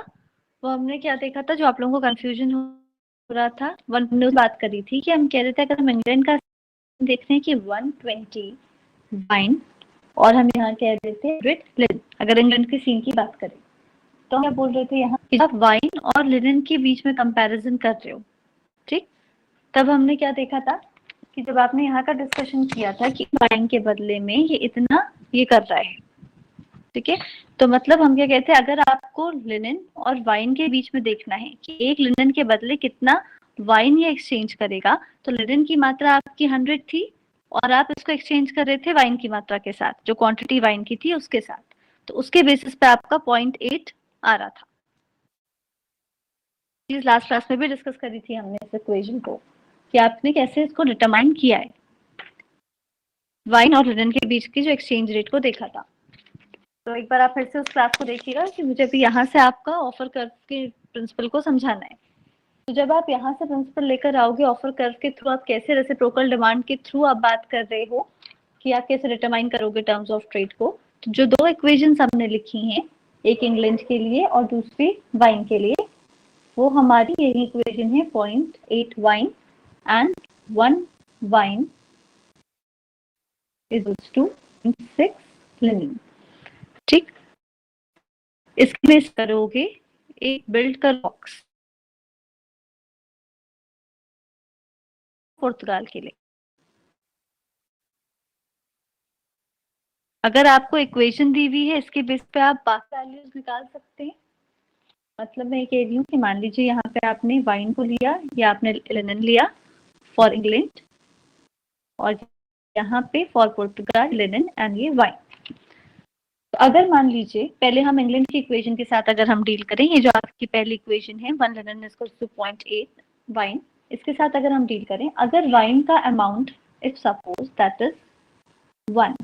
[SPEAKER 1] वो हमने क्या देखा था, जो आप लोगों को कंफ्यूजन हो रहा था, हमने बात करी थी कि हम कह रहे थे अगर हम इंग्लैंड का देख रहे हैं कि 120 वाइन और हम यहाँ कह रहे थे 100 लिनन, अगर इंग्लैंड के सीन की बात करें तो हम क्या बोल रहे थे यहाँ कि आप वाइन और लिनन के बीच में कंपैरिजन कर रहे हो, ठीक। तब हमने क्या देखा था कि जब आपने यहाँ का डिस्कशन किया था कि वाइन के बदले में ये इतना ये कर रहा है, ठीक है। तो मतलब हम क्या कहते हैं, अगर आपको लिनन और वाइन के बीच में देखना है कि एक लिनन के बदले कितना वाइन ये एक्सचेंज करेगा, तो लिनन की मात्रा आपकी 100 थी और आप इसको एक्सचेंज कर रहे थे वाइन की मात्रा के साथ, जो क्वांटिटी वाइन की थी उसके साथ, तो उसके बेसिस पे आपका 0.8 आ रहा था। चीज लास्ट क्लास में भी डिस्कस करी थी हमने इस इक्वेशन को कि आपने कैसे इसको डिटरमाइन किया है, वाइन और लिनन के बीच की जो एक्सचेंज रेट को देखा था। तो एक बार आप फिर से उस क्लास को देखिएगा कि मुझे अभी यहाँ से आपका ऑफर कर्व के प्रिंसिपल को समझाना है। तो जब आप यहाँ से प्रिंसिपल लेकर आओगे ऑफर कर्व के थ्रू, आप कैसे रेसिप्रोकल डिमांड के थ्रू आप बात कर रहे हो कि आप कैसे डिटरमाइन करोगे टर्म्स ऑफ ट्रेड को। तो जो दो इक्वेशंस हमने लिखी हैं, एक इंग्लैंड के लिए और दूसरी वाइन के लिए, वो हमारी यही इक्वेशन है 0.8 wine and 1 wine is to 6 linen, ठीक। इसके बेस करोगे एक बिल्ड कर बॉक्स पुर्तगाल के लिए। अगर आपको इक्वेशन दी हुई है इसके बेस पे आप बाकी वैल्यूज निकाल सकते हैं। मतलब मैं ये कह रही हूँ कि मान लीजिए यहाँ पे आपने वाइन को लिया या आपने लिनन लिया फॉर इंग्लैंड और यहाँ पे फॉर पुर्तगाल लिनन एंड ये वाइन। तो अगर मान लीजिए पहले हम इंग्लैंड की इक्वेशन के साथ अगर हम डील करें, ये जो आपकी पहली इक्वेशन है 1 linen is equal to 0.8 wine, इसके साथ अगर हम डील करें, अगर वाइन का amount if suppose that is 1,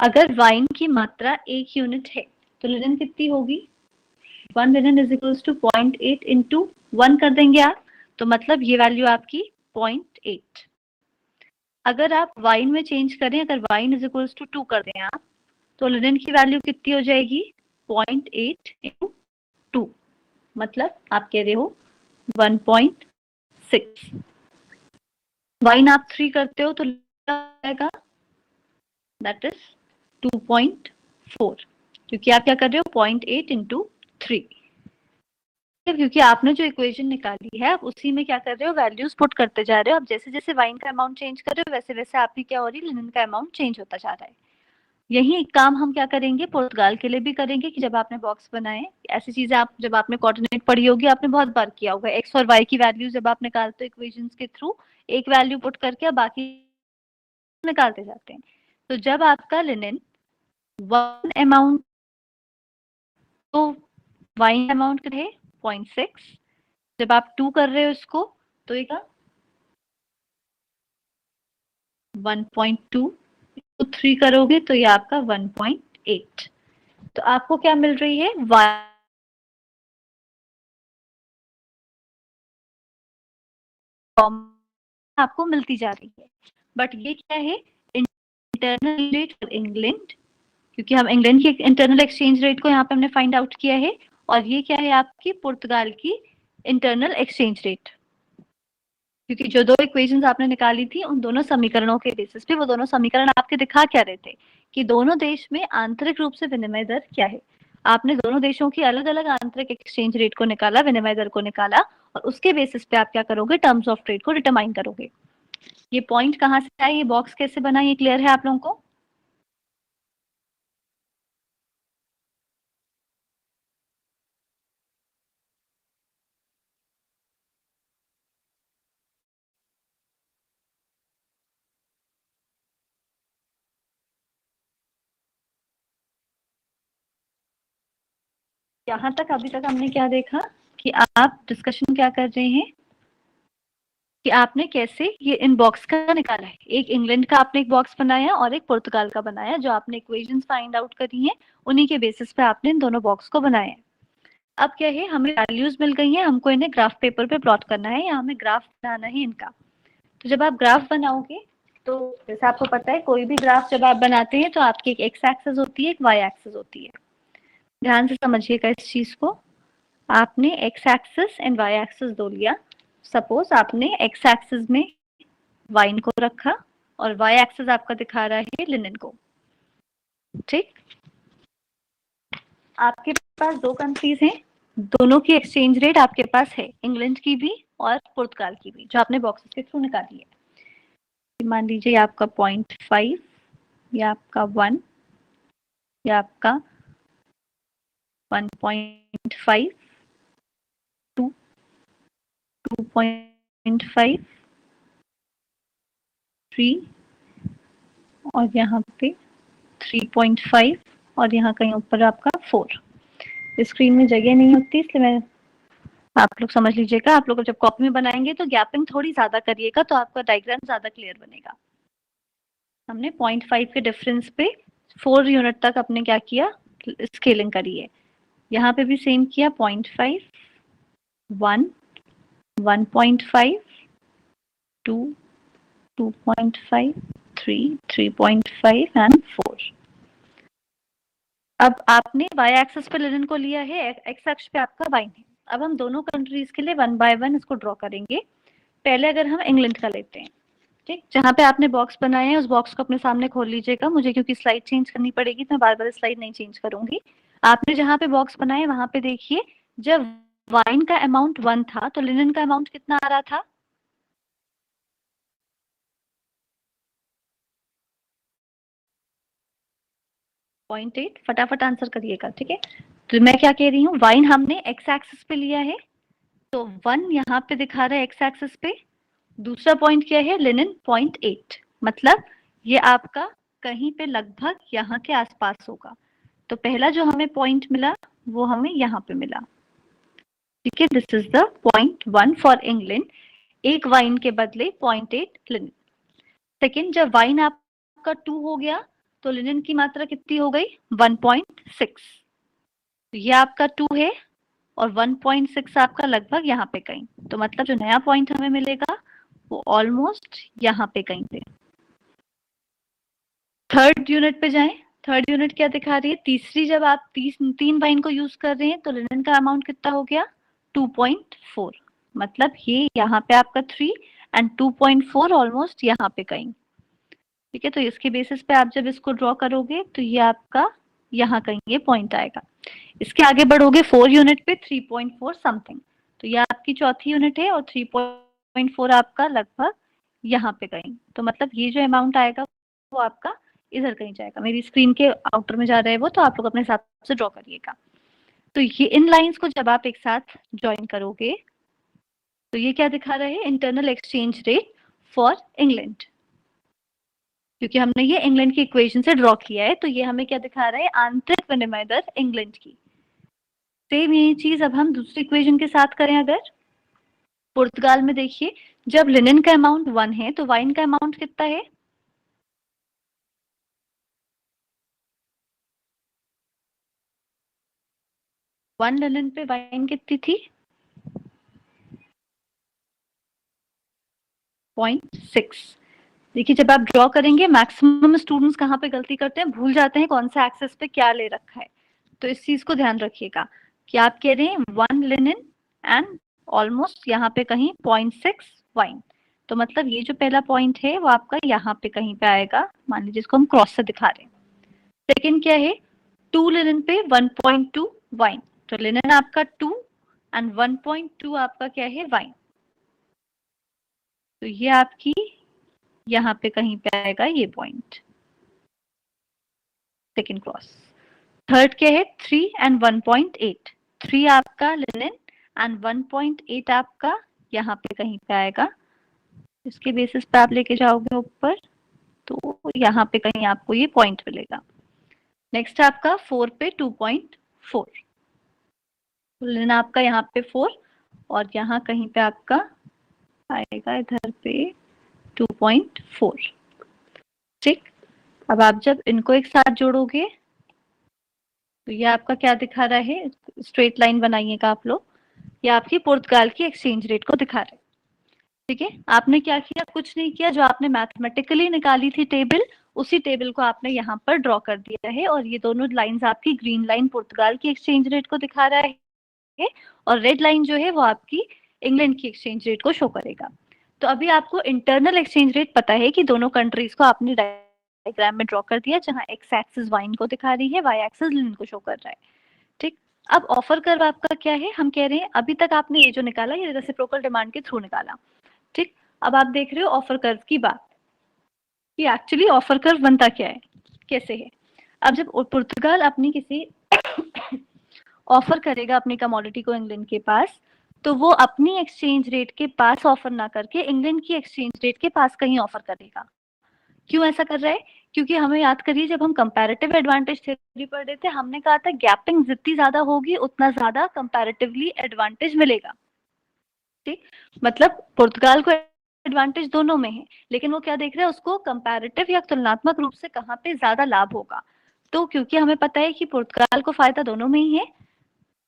[SPEAKER 1] अगर वाइन की मात्रा 1 यूनिट है तो लिनन कितनी होगी, 1 linen is equal to 0.8 into 1 कर देंगे आप, तो मतलब ये वैल्यू आपकी 0.8। अगर आप वाइन में चेंज करें, अगर वाइन इज इक्वल टू 2 कर दें आप, तो लिनन की वैल्यू कितनी हो जाएगी 0.8 इंटू 2, मतलब आप कह रहे हो 1.6। वाइन आप 3 करते हो तो आएगा दैट इज 2.4, क्योंकि आप क्या कर रहे हो 0.8 इंटू 3, क्योंकि आपने जो इक्वेशन निकाली है आप उसी में क्या कर रहे हो वैल्यूज पुट करते जा रहे हो। अब जैसे जैसे वाइन का अमाउंट चेंज कर रहे हो वैसे वैसे आपकी क्या हो रही है, लिनन का अमाउंट चेंज होता जा रहा है। यही काम हम क्या करेंगे पुर्तगाल के लिए भी करेंगे कि जब आपने बॉक्स बनाए, ऐसी चीजें आप जब आपने कोऑर्डिनेट पढ़ी होगी आपने बहुत बार किया होगा, एक्स और वाई की वैल्यूज जब आप निकालते हो इक्वेशंस के थ्रू, एक वैल्यू पुट करके बाकी निकालते जाते हैं। तो जब आपका लिनन 1 अमाउंट तो वाइन अमाउंट है 0.6, जब आप 2 कर रहे हो इसको तो ये 1.2, 3 करोगे तो ये आपका 1.8। तो आपको क्या मिल रही है, आपको मिलती जा रही है। बट ये क्या है, इंटरनल रेट फॉर इंग्लैंड, क्योंकि हम इंग्लैंड की इंटरनल एक्सचेंज रेट को यहाँ पे हमने फाइंड आउट किया है, और ये क्या है आपकी पुर्तगाल की इंटरनल एक्सचेंज रेट, क्योंकि जो दो इक्वेशंस आपने निकाली थी उन दोनों समीकरणों के बेसिस पे, वो दोनों समीकरण आपके दिखा क्या रहे थे कि दोनों देश में आंतरिक रूप से विनिमय दर क्या है। आपने दोनों देशों की अलग अलग आंतरिक एक्सचेंज रेट को निकाला, विनिमय दर को निकाला, और उसके बेसिस पे आप क्या करोगे टर्म्स ऑफ ट्रेड को डिटरमाइन करोगे। ये पॉइंट कहाँ से आया, ये बॉक्स कैसे बना, ये क्लियर है आप लोगों को। यहाँ तक अभी तक हमने क्या देखा कि आप डिस्कशन क्या कर रहे हैं कि आपने कैसे ये इन बॉक्स का निकाला है, एक इंग्लैंड का आपने एक बॉक्स बनाया और एक पुर्तगाल का बनाया, जो आपने इक्वेशंस फाइंड आउट करी हैं उन्हीं के बेसिस पे आपने इन दोनों बॉक्स को बनाया है। अब क्या है, हमें वैल्यूज मिल गई हैं, हमको इन्हें ग्राफ पेपर पे प्लॉट करना है या हमें ग्राफ बनाना है इनका। तो जब आप ग्राफ बनाओगे तो जैसे आपको पता है कोई भी ग्राफ जब आप बनाते हैं तो आपकी एक एक्स एक्सिस होती है, एक वाई एक्सिस होती है। ध्यान से समझिएगा इस चीज को। आपने X axis and Y axis दो लिया। सपोज आपने एक्स एक्सिस में वाइन को रखा और वाई एक्सिस आपका दिखा रहा है लिनन को। ठीक, आपके पास दो कंट्रीज हैं, दोनों की एक्सचेंज रेट आपके पास है, इंग्लैंड की भी और पुर्तगाल की भी, जो आपने बॉक्सेस के थ्रू निकाली है। मान लीजिए आपका 0.5, या आपका 1, या आपका 1.5, 2, 2.5, 3 और यहाँ पे 3.5 और यहाँ कहीं ऊपर आपका 4। स्क्रीन में जगह नहीं होती इसलिए मैं, आप लोग समझ लीजिएगा। आप लोग जब कॉपी में बनाएंगे तो गैपिंग थोड़ी ज्यादा करिएगा, तो आपका डायग्राम ज्यादा क्लियर बनेगा। हमने 0.5 के डिफरेंस पे 4 यूनिट तक अपने क्या किया, स्केलिंग करी है। यहाँ पे भी सेम किया, 0.5, 1, 1.5, 2, 2.5, 3, 3.5 एंड 4। अब आपने वाई एक्सिस पे लिनन को लिया है, एक्स अक्ष पे आपका वाइन है। अब हम दोनों कंट्रीज के लिए 1 बाय 1 इसको ड्रॉ करेंगे। पहले अगर हम इंग्लैंड का लेते हैं, ठीक, जहाँ पे आपने बॉक्स बनाए हैं उस बॉक्स को अपने सामने खोल लीजिएगा। मुझे क्योंकि स्लाइड चेंज करनी पड़ेगी तो मैं बार बार स्लाइड नहीं चेंज करूंगी। आपने जहाँ पे बॉक्स बनाए वहां पे देखिए, जब वाइन का अमाउंट 1 था तो लिनन का अमाउंट कितना आ रहा था? 0.8। फटाफट आंसर करिएगा, ठीक है। तो मैं क्या कह रही हूँ, वाइन हमने एक्स एक्सिस पे लिया है तो 1 यहाँ पे दिखा रहा है एक्स एक्सिस पे। दूसरा पॉइंट क्या है, लिनन 0.8, मतलब ये आपका कहीं पे लगभग यहाँ के आसपास होगा। तो पहला जो हमें पॉइंट मिला वो हमें यहाँ पे मिला, ठीक है। This is the 0.1 for England, एक वाइन के बदले 0.8 लिनन। सेकेंड, जब वाइन आपका 2 हो गया तो लिनन की मात्रा कितनी हो गई, 1.6। तो ये आपका 2 है और 1.6 आपका लगभग यहाँ पे कहीं, तो मतलब जो नया पॉइंट हमें मिलेगा वो ऑलमोस्ट यहाँ पे कहीं पे। थर्ड यूनिट पे जाएं। थर्ड यूनिट क्या दिखा रही है, तीसरी, जब आप 3 वाइन को यूज कर रहे हैं तो लिनन का अमाउंट कितना हो गया, 2.4। मतलब ये यहाँ पे आपका 3 एंड 2.4 ऑलमोस्ट यहाँ पे कहीं, ठीक है। तो इसके बेसिस पे आप जब इसको ड्रॉ करोगे तो ये आपका यहाँ कहीं ये पॉइंट आएगा। इसके आगे बढ़ोगे 4 यूनिट पे 3.4 समथिंग, तो ये आपकी चौथी यूनिट है और 3.4 आपका लगभग यहाँ पे कहीं। तो मतलब ये जो अमाउंट आएगा वो आपका इधर कहीं जाएगा। मेरी स्क्रीन के आउटर में जा रहा है वो, तो आप लोग अपने हिसाब से ड्रॉ करिएगा। तो ये इन लाइंस को जब आप एक साथ ज्वाइन करोगे तो ये क्या दिखा रहा है, internal exchange rate for England. क्योंकि हमने ये इंग्लैंड की इक्वेशन से ड्रॉ किया है तो ये हमें क्या दिखा रहा है, आंतरिक विनिमय दर इंग्लैंड की। सेम यही चीज अब हम दूसरी इक्वेशन के साथ करें। अगर पुर्तगाल में देखिए, जब लिनन का अमाउंट 1 है तो वाइन का अमाउंट कितना है, 1 लिनन पे वाइन कितनी थी, 0.6। देखिए जब आप ड्रॉ करेंगे, मैक्सिमम स्टूडेंट्स कहाँ पे गलती करते हैं, भूल जाते हैं कौन सा एक्सेस पे क्या ले रखा है। तो इस चीज को ध्यान रखिएगा कि आप कह रहे हैं 1 लिनन एंड ऑलमोस्ट यहाँ पे कहीं 0.6 वाइन। तो मतलब ये जो पहला पॉइंट है वो आपका यहाँ पे कहीं पे आएगा, मान लीजिए इसको हम क्रॉस से दिखा रहे हैं। सेकेंड क्या है, 2 लिनन पे 1.2 वाइन, तो लिनन आपका 2 एंड 1.2 आपका क्या है, वाइन। तो ये आपकी यहाँ पे कहीं पे आएगा ये पॉइंट, सेकेंड क्रॉस। थर्ड क्या है, 3 एंड 1.8, 3 आपका लिनन एंड 1.8 आपका यहाँ पे कहीं पे आएगा। इसके बेसिस पे आप लेके जाओगे ऊपर तो यहाँ पे कहीं आपको ये पॉइंट मिलेगा। नेक्स्ट आपका 4 पे 2.4, लिनन आपका यहाँ पे 4 और यहाँ कहीं पे आपका आएगा इधर पे 2.4, ठीक। अब आप जब इनको एक साथ जोड़ोगे तो ये आपका क्या दिखा रहा है, स्ट्रेट लाइन बनाइएगा आप लोग, ये आपकी पुर्तगाल की एक्सचेंज रेट को दिखा रहे हैं, ठीक है। आपने क्या किया, कुछ नहीं किया, जो आपने मैथमेटिकली निकाली थी टेबल उसी टेबल को आपने यहाँ पर ड्रॉ कर दिया है, और ये दोनों लाइंस आपकी, ग्रीन लाइन पुर्तगाल की एक्सचेंज रेट को दिखा रहा है और रेड लाइन जो है वो आपकी इंग्लैंड की एक्सचेंज रेट को शो करेगा। तो अभी आपको इंटरनल एक्सचेंज रेट पता है कि दोनों कंट्रीज को आपने डायग्राम में ड्रॉ कर दिया, जहां एक्स एक्सिस वाइन को दिखा रही है, वाई एक्सिस लिन को शो कर रहा है। ठीक, अब ऑफर कर्व आपका क्या है, हम कह रहे हैं अभी तक आपने ये जो निकाला ये रेसिप्रोकल डिमांड के थ्रू निकाला। ठीक, अब आप देख रहे हो ऑफर कर्व की बात कि एक्चुअली ऑफर कर्व बनता क्या है, कैसे है। अब जब पुर्तगाल अपनी किसी ऑफर करेगा अपनी कमोडिटी को इंग्लैंड के पास, तो वो अपनी एक्सचेंज रेट के पास ऑफर ना करके इंग्लैंड की एक्सचेंज रेट के पास कहीं ऑफर करेगा। क्यों ऐसा कर रहा है, क्योंकि हमें याद करिए जब हम कंपैरेटिव एडवांटेज थ्योरी पढ़ रहे थे हमने कहा था गैपिंग जितनी ज्यादा होगी उतना ज्यादा कंपैरेटिवली एडवांटेज मिलेगा। ठीक, मतलब पुर्तगाल को एडवांटेज दोनों में है, लेकिन वो क्या देख रहा है, उसको कंपैरेटिव या तुलनात्मक रूप से कहाँ पे ज्यादा लाभ होगा। तो क्योंकि हमें पता है कि पुर्तगाल को फायदा दोनों में ही है,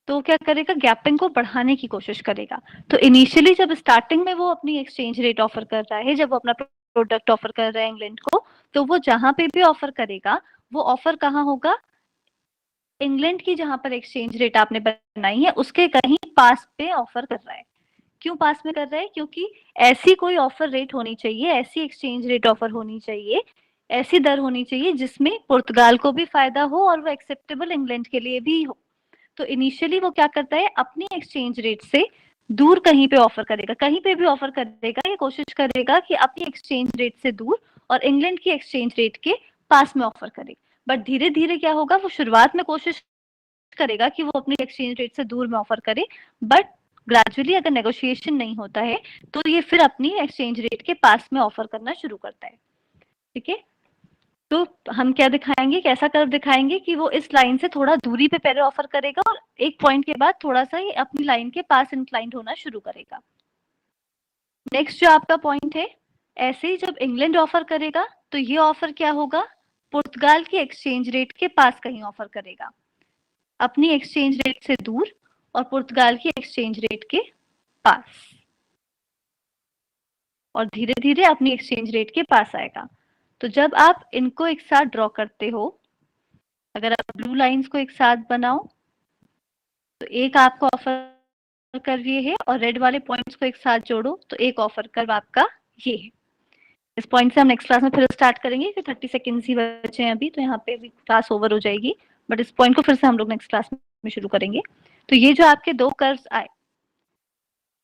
[SPEAKER 1] तो क्या करेगा, गैपिंग को बढ़ाने की कोशिश करेगा। तो इनिशियली जब स्टार्टिंग में वो अपनी एक्सचेंज रेट ऑफर कर रहा है, जब वो अपना प्रोडक्ट ऑफर कर रहा है इंग्लैंड को, तो वो जहां पे भी ऑफर करेगा वो ऑफर कहाँ होगा, इंग्लैंड की जहां पर एक्सचेंज रेट आपने बनाई है उसके कहीं पास पे ऑफर कर रहा है। क्यों पास में कर रहा है, क्योंकि ऐसी कोई ऑफर रेट होनी चाहिए, ऐसी एक्सचेंज रेट ऑफर होनी चाहिए, ऐसी दर होनी चाहिए जिसमें पुर्तगाल को भी फायदा हो और वो एक्सेप्टेबल इंग्लैंड के लिए भी हो। तो इनिशियली वो क्या करता है, अपनी एक्सचेंज रेट से दूर कहीं पे ऑफर करेगा, कहीं पे भी ऑफर करेगा, ये कोशिश करेगा कि अपनी एक्सचेंज रेट से दूर और इंग्लैंड की एक्सचेंज रेट के पास में ऑफर करे। बट धीरे धीरे क्या होगा, वो शुरुआत में कोशिश करेगा कि वो अपनी एक्सचेंज रेट से दूर में ऑफर करे, बट ग्रेजुअली अगर नेगोशिएशन नहीं होता है तो ये फिर अपनी एक्सचेंज रेट के पास में ऑफर करना शुरू करता है। ठीक है, तो हम क्या दिखाएंगे, कैसा कर्व दिखाएंगे कि वो इस लाइन से थोड़ा दूरी पे पहले ऑफर करेगा और एक पॉइंट के बाद थोड़ा सा ये अपनी लाइन के पास इंक्लाइंड होना शुरू करेगा। नेक्स्ट जो आपका पॉइंट है, ऐसे ही जब इंग्लैंड ऑफर करेगा तो ये ऑफर क्या होगा, पुर्तगाल की एक्सचेंज रेट के पास कहीं ऑफर करेगा, अपनी एक्सचेंज रेट से दूर और पुर्तगाल की एक्सचेंज रेट के पास, और धीरे धीरे अपनी एक्सचेंज रेट के पास आएगा। तो जब आप इनको एक साथ ड्रॉ करते हो, अगर आप ब्लू लाइंस को एक साथ बनाओ तो एक आपका ऑफर कर्व ये है, और रेड वाले पॉइंट्स को एक साथ जोड़ो तो एक ऑफर कर्व आपका ये है। इस पॉइंट से हम नेक्स्ट क्लास में फिर स्टार्ट करेंगे कि 30 सेकेंड्स ही बचे हैं अभी, तो यहाँ पे भी क्लास ओवर हो जाएगी, बट इस पॉइंट को फिर से हम लोग नेक्स्ट क्लास में शुरू करेंगे। तो ये जो आपके दो कर्व्स आए,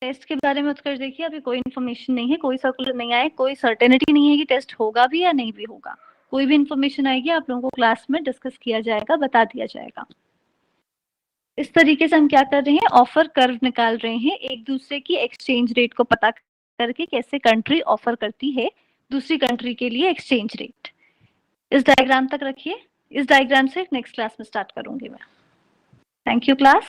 [SPEAKER 1] टेस्ट के बारे में उत्कर्ष देखिए अभी कोई इन्फॉर्मेशन नहीं है, कोई सर्कुलर नहीं आए, कोई सर्टेनिटी नहीं है कि टेस्ट होगा भी या नहीं भी होगा। कोई भी इन्फॉर्मेशन आएगी आप लोगों को क्लास में डिस्कस किया जाएगा, बता दिया जाएगा। इस तरीके से हम क्या कर रहे हैं, ऑफर कर्व निकाल रहे हैं, एक दूसरे की एक्सचेंज रेट को पता करके कैसे कंट्री ऑफर करती है दूसरी कंट्री के लिए एक्सचेंज रेट। इस डायग्राम तक रखिए, इस डायग्राम से नेक्स्ट क्लास में स्टार्ट करूंगी मैं। Thank you class.